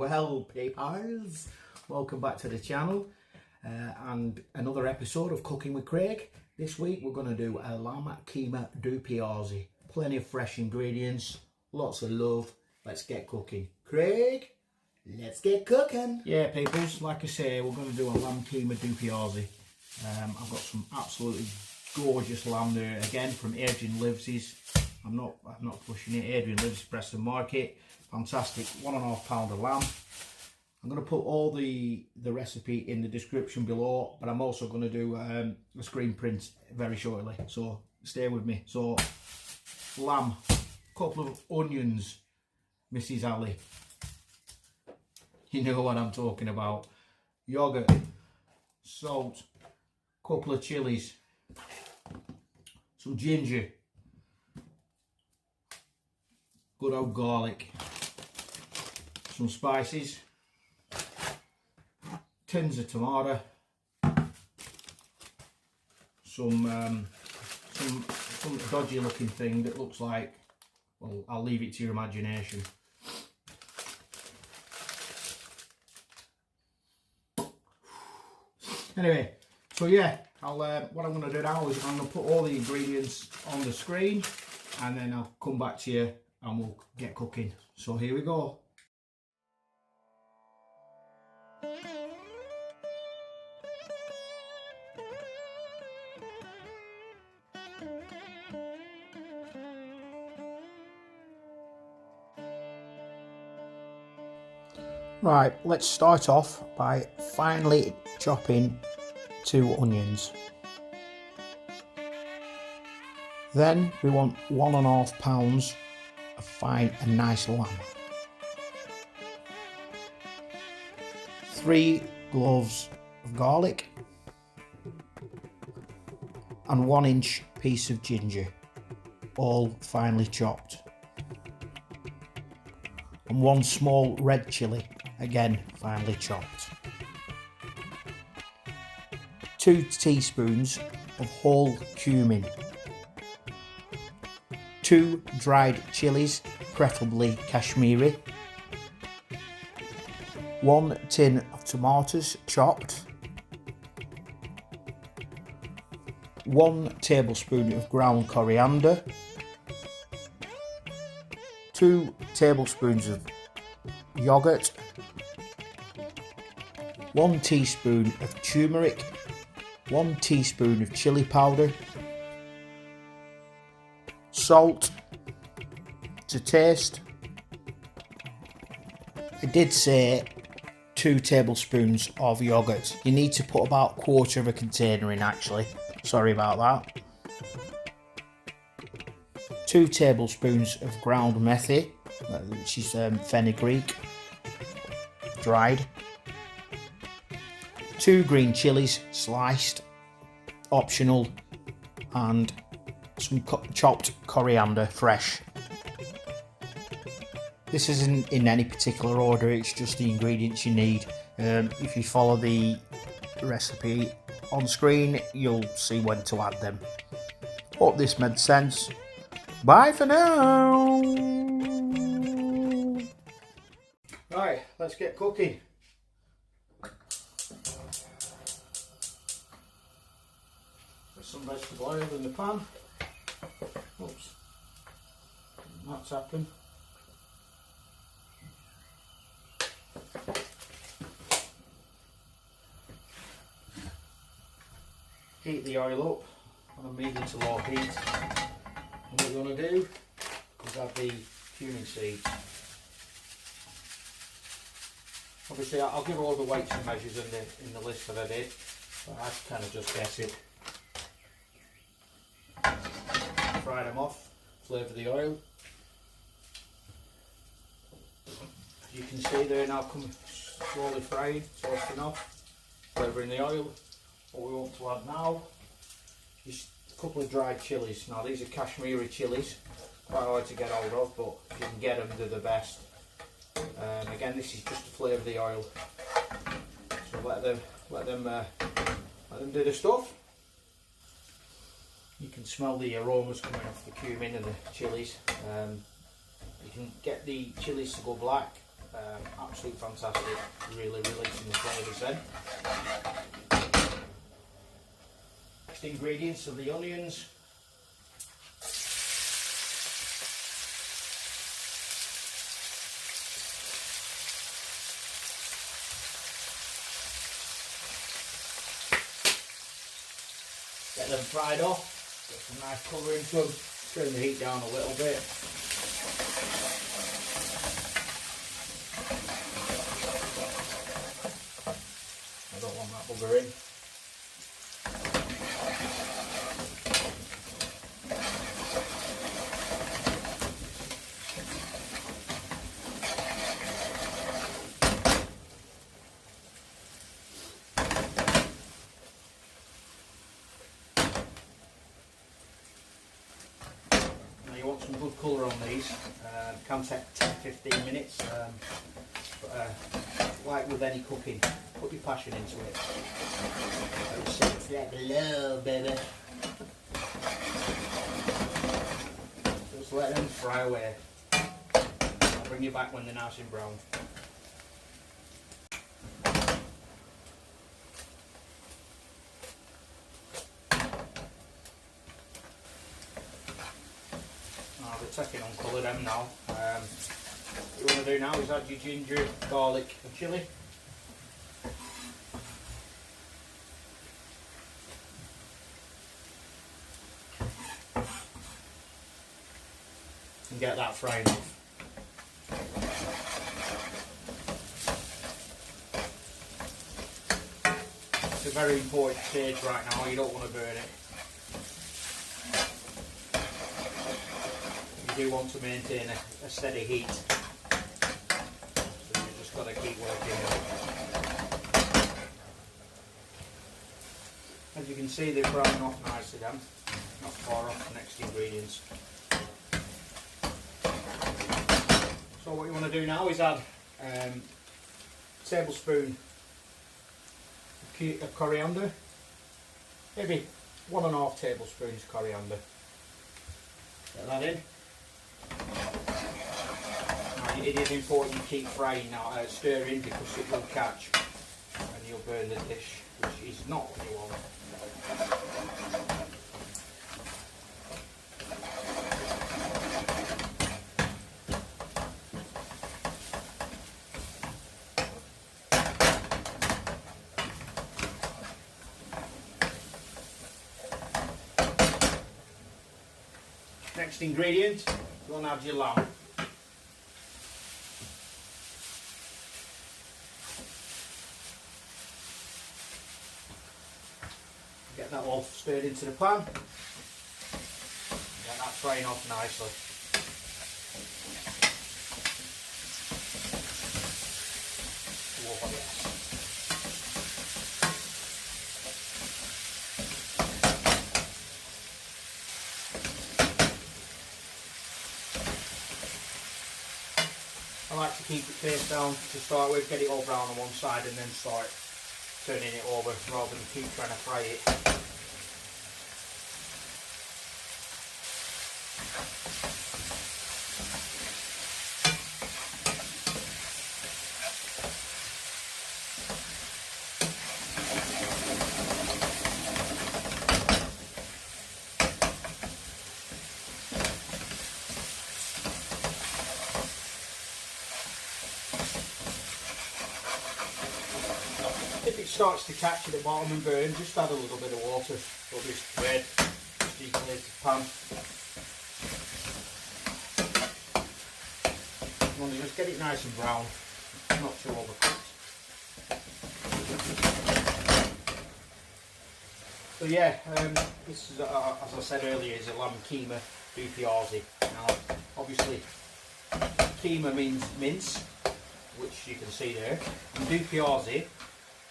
Well, peepers, welcome back to the channel and another episode of Cooking with Craig. This week we're going to do a lamb keema dupiazi. Plenty of fresh ingredients, lots of love. Let's get cooking. Craig, let's get cooking. Yeah, peoples, like I say, we're going to do a lamb keema dupiazi. I've got some absolutely gorgeous lamb there, again from Adrian liveseys. I'm not pushing it. Adrian lives Preston Market. Fantastic, 1.5 pound of lamb. I'm going to put all the recipe in the description below, but I'm also going to do a screen print very shortly, so stay with me. So lamb, couple of onions, Mrs. Ali, you know what I'm talking about, yoghurt, salt, couple of chillies, some ginger, good old garlic, some spices, tins of tomato, some dodgy looking thing that looks like, well, I'll leave it to your imagination. Anyway, so yeah, what I'm going to do now is I'm going to put all the ingredients on the screen and then I'll come back to you and we'll get cooking. So here we go. Right, let's start off by finely chopping 2 onions. Then we want 1.5 pounds of fine and nice lamb. 3 cloves of garlic and 1-inch piece of ginger, all finely chopped. And 1 small red chilli, again finely chopped. 2 teaspoons of whole cumin. 2 dried chillies, preferably kashmiri. 1 tin of tomatoes chopped. 1 tablespoon of ground coriander. 2 tablespoons of yoghurt. 1 teaspoon of turmeric. 1 teaspoon of chilli powder. Salt to taste. I did say 2 tablespoons of yoghurt. You need to put about 1/4 of a container in actually. Sorry about that. 2 tablespoons of ground methi, which is fenugreek, dried. 2 green chillies sliced, optional, and some chopped coriander fresh. This isn't in any particular order, it's just the ingredients you need. If you follow the recipe on screen, you'll see when to add them. Hope this made sense. Bye for now. Right, let's get cooking. There's some vegetable oil in the pan. Oops, that's happened. Heat the oil up on a medium to low heat. And what we're going to do is add the cumin seeds. Obviously I'll give all the weights and measures in the list that I did, but I kind of just guess it. Fry them off, flavour the oil. You can see they're now slowly frying, toasting off, flavouring the oil. What we want to add now is a couple of dried chillies. Now these are Kashmiri chillies, quite hard to get hold of, but if you can get them, they're the best. Again, this is just to flavour the oil. So let them do the stuff. You can smell the aromas coming off the cumin and the chillies. You can get the chillies to go black. Absolutely fantastic. Really releasing the flavours then. Next ingredients are the onions. Get them fried off. Get some nice colour into them. Turn the heat down a little bit. I don't want that bugger in. You want some good colour on these. Can take 10-15 minutes, but like with any cooking, put your passion into it. Like love, baby. Just let them fry away. I'll bring you back when they're nice and brown. They're taking on colour them now. What you want to do now is add your ginger, garlic and chilli. And get that frying off. It's a very important stage right now, you don't want to burn it. You do want to maintain a steady heat, so you just got to keep working it. As you can see, they're browning off nicely then, not far off the next ingredients. So what you want to do now is add a tablespoon of coriander, maybe 1.5 tablespoons coriander. Get that in. Now, it is important you keep frying now, stirring, because it will catch and you'll burn the dish, which is not what you want. Next ingredient, you want to add your lamb. Get that all stirred into the pan. Get that frying off nicely. Oh, yes. I like to keep it face down to start with, get it all brown on one side and then start turning it over rather than keep trying to fry it. If it starts to catch at the bottom and burn, just add a little bit of water, or this bread, just decollate the pan. You want to just get it nice and brown, not too overcooked. So yeah, this is, as I said earlier, is a lamb keema dupiazi. Now, obviously, keema means mince, as you can see there. And dupiazi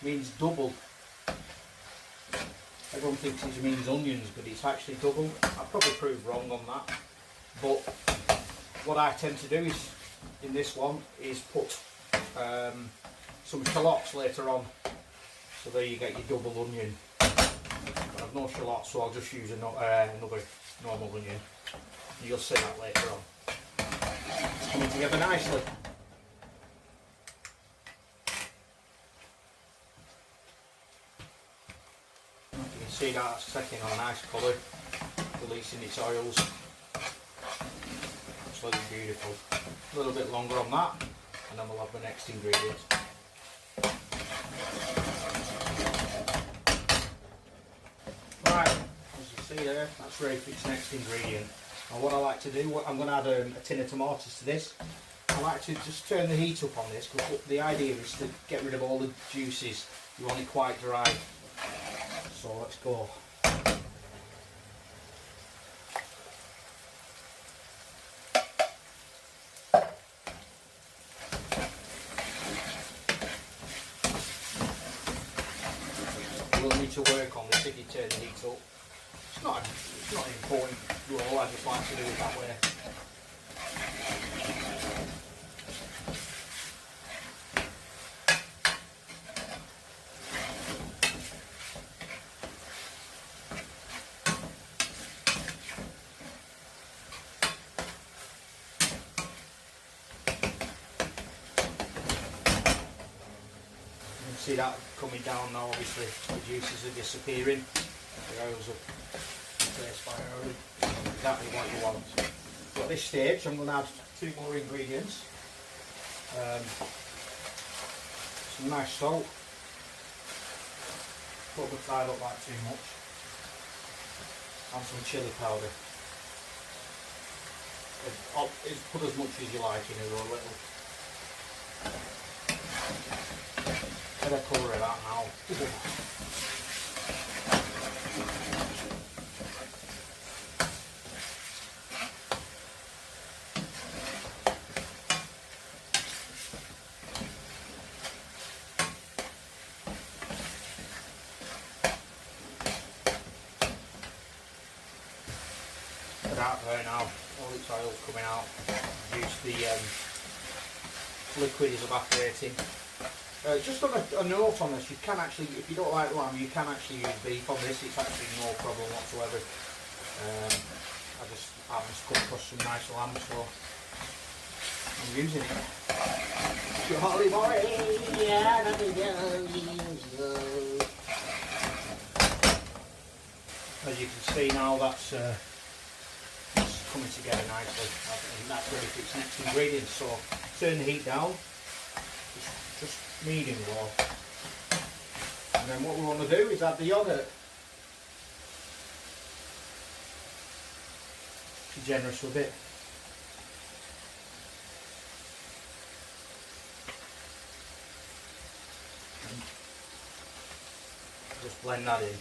means double. Everyone thinks it means onions, but it's actually double. I'll probably prove wrong on that. But what I tend to do is, in this one, is put some shallots later on. So there you get your double onion. But I've no shallots, so I'll just use another normal onion. You'll see that later on. It's coming together nicely. You can see that it's taking on a nice colour, releasing its oils. It's looking beautiful. A little bit longer on that, and then we'll have the next ingredient. Right, as you see there, that's ready for its next ingredient. And what I like to do, I'm going to add a tin of tomatoes to this. I like to just turn the heat up on this, because the idea is to get rid of all the juices. You want it quite dry. So let's go. You will need to work on this if you turn the heat up. It's not an important rule, I just like to do it that way. See that coming down now, obviously the juices are disappearing, the oils are replaced by oil, exactly what you want. So at this stage I'm going to add 2 more ingredients, some nice salt, don't be fried up like too much, and some chilli powder. Put as much as you like in it, or a little. Get a colour of that now. Look at that there now, all its oil's coming out. The liquid is evaporating. Just on a note on this, you can actually, if you don't like lamb, you can actually use beef on this. It's actually no problem whatsoever. I just happen to come across some nice lamb, so I'm using it. Jolly boy, as you can see now, that's coming together nicely, and that's ready for its next ingredient. So turn the heat down, just medium low, and then what we want to do is add the yoghurt. Be generous with it. And just blend that in.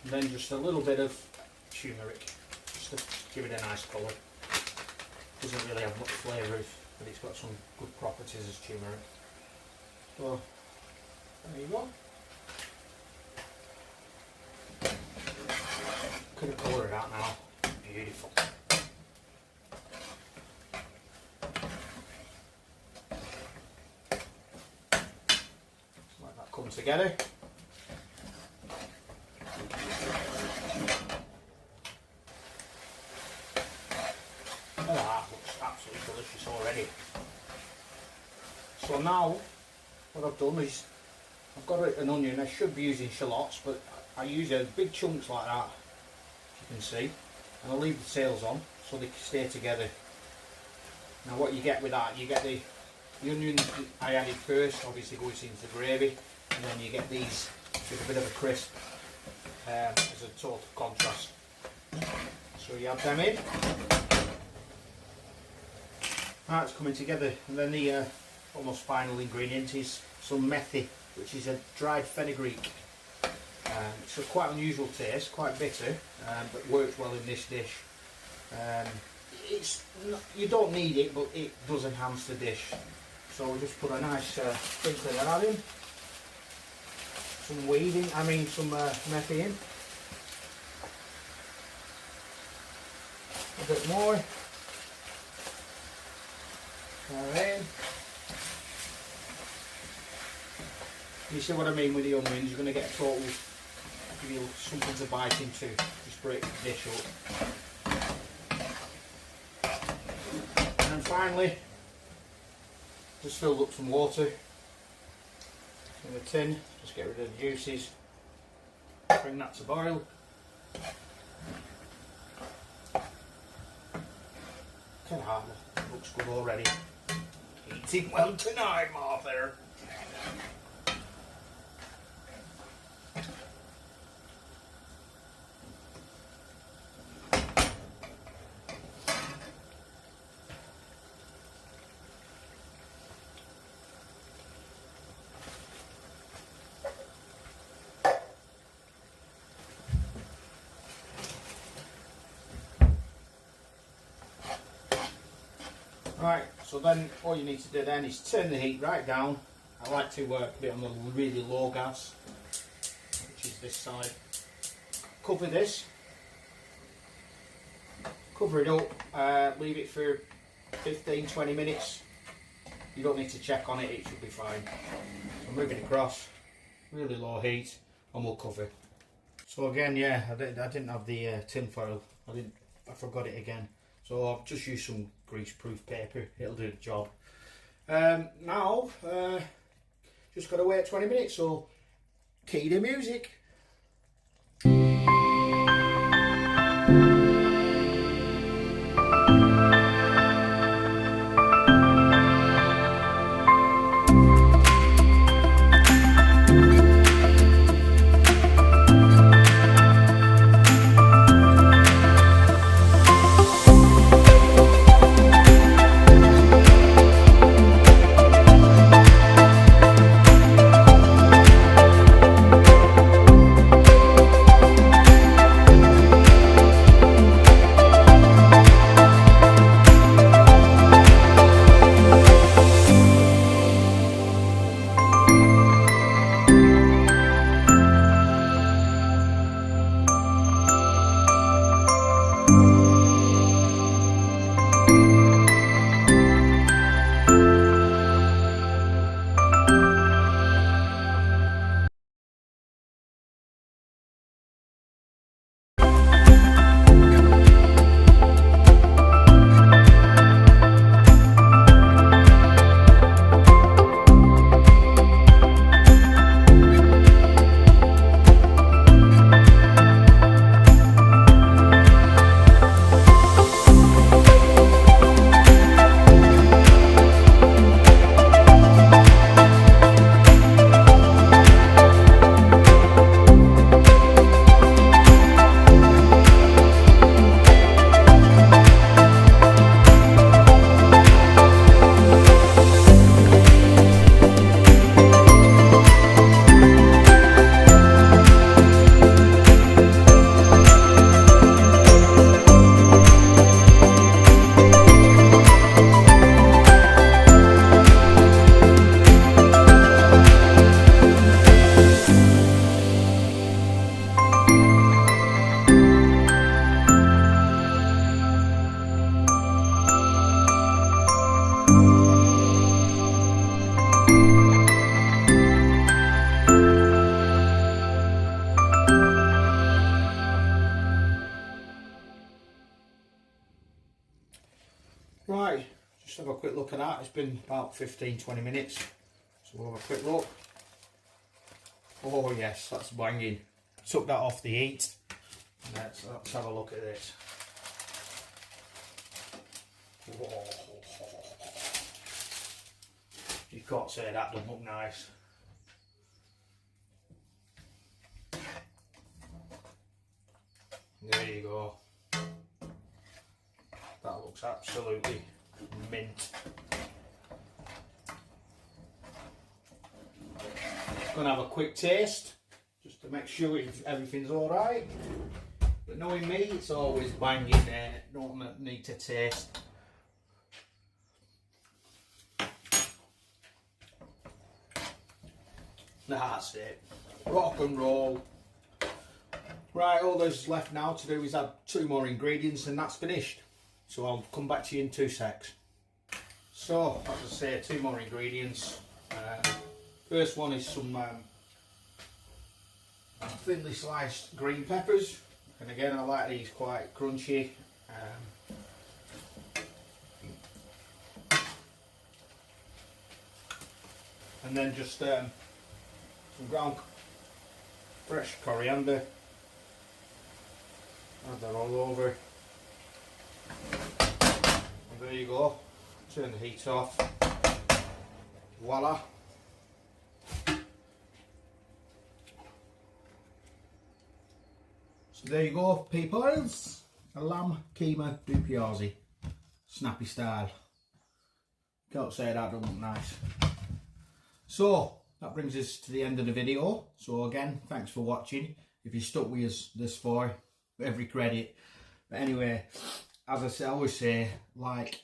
And then just a little bit of turmeric, just to give it a nice colour. Doesn't really have much flavour, but it's got some good properties as turmeric. So there you go. Could have coloured it out now. Beautiful. Just let that come together. That looks absolutely delicious already. So now what I've done is I've got an onion. I should be using shallots, but I use big chunks like that, as you can see, and I'll leave the tails on so they stay together. Now what you get with that, you get the onions I added first, obviously goes into the gravy, and then you get these with a bit of a crisp as a total contrast. So you add them in. Now it's coming together, and then the almost final ingredient is some methi, which is a dried fenugreek. It's a quite unusual taste, quite bitter, but works well in this dish. You don't need it, but it does enhance the dish. So we'll just put a nice sprinkling of that in. Some weeding, some methi in. A bit more. Alright. You see what I mean with the onions? You're going to get a total, something to bite into. Just break the dish up. And then finally, just fill up some water in the tin. Just get rid of the juices. Bring that to boil. Looks good already. Eating well tonight, Martha. Right, so then all you need to do then is turn the heat right down. I like to put it on the really low gas, which is this side. Cover this, cover it up, leave it for 15-20 minutes. You don't need to check on it, it should be fine. So move it across, really low heat, and we'll cover. So again, yeah, I didn't have the tin foil. I forgot it again. So I've just used some grease-proof paper. It'll do the job. Now, just got to wait 20 minutes. So, key the music. Right, just have a quick look at that. It's been about 15-20 minutes. So we'll have a quick look. Oh yes, that's banging. Took that off the heat. Let's have a look at this. Whoa. You can't say that doesn't look nice. There you go. That looks absolutely mint. Gonna have a quick taste. Just to make sure everything's alright. But knowing me, it's always banging there, don't need to taste. That's it, rock and roll. Right, all there's left now to do is add 2 more ingredients and that's finished. So I'll come back to you in 2 secs. So, as I say, 2 more ingredients. First one is some thinly sliced green peppers. And again, I like these quite crunchy. And then just some ground fresh coriander. Add that all over. And there you go. Turn the heat off. Voila. So there you go, peoples. A lamb keema dupiazi. Snappy style. Can't say that doesn't look nice. So that brings us to the end of the video. So again, thanks for watching. If you stuck with us this far, every credit. But anyway, as I always say, like,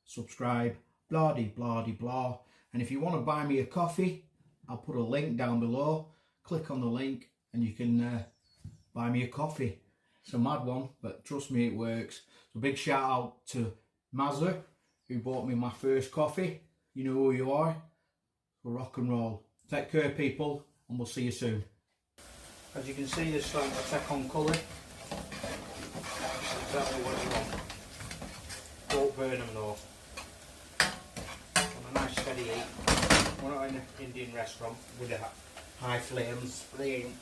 subscribe, blah de blah de blah. And if you want to buy me a coffee, I'll put a link down below. Click on the link and you can buy me a coffee. It's a mad one, but trust me, it works. So big shout out to Mazda, who bought me my first coffee. You know who you are. For rock and roll. Take care, people, and we'll see you soon. As you can see, they're starting to take on colour. That's exactly what you want. Don't burn them though. On a nice steady heat. We're not in an Indian restaurant with the high flames. They ain't.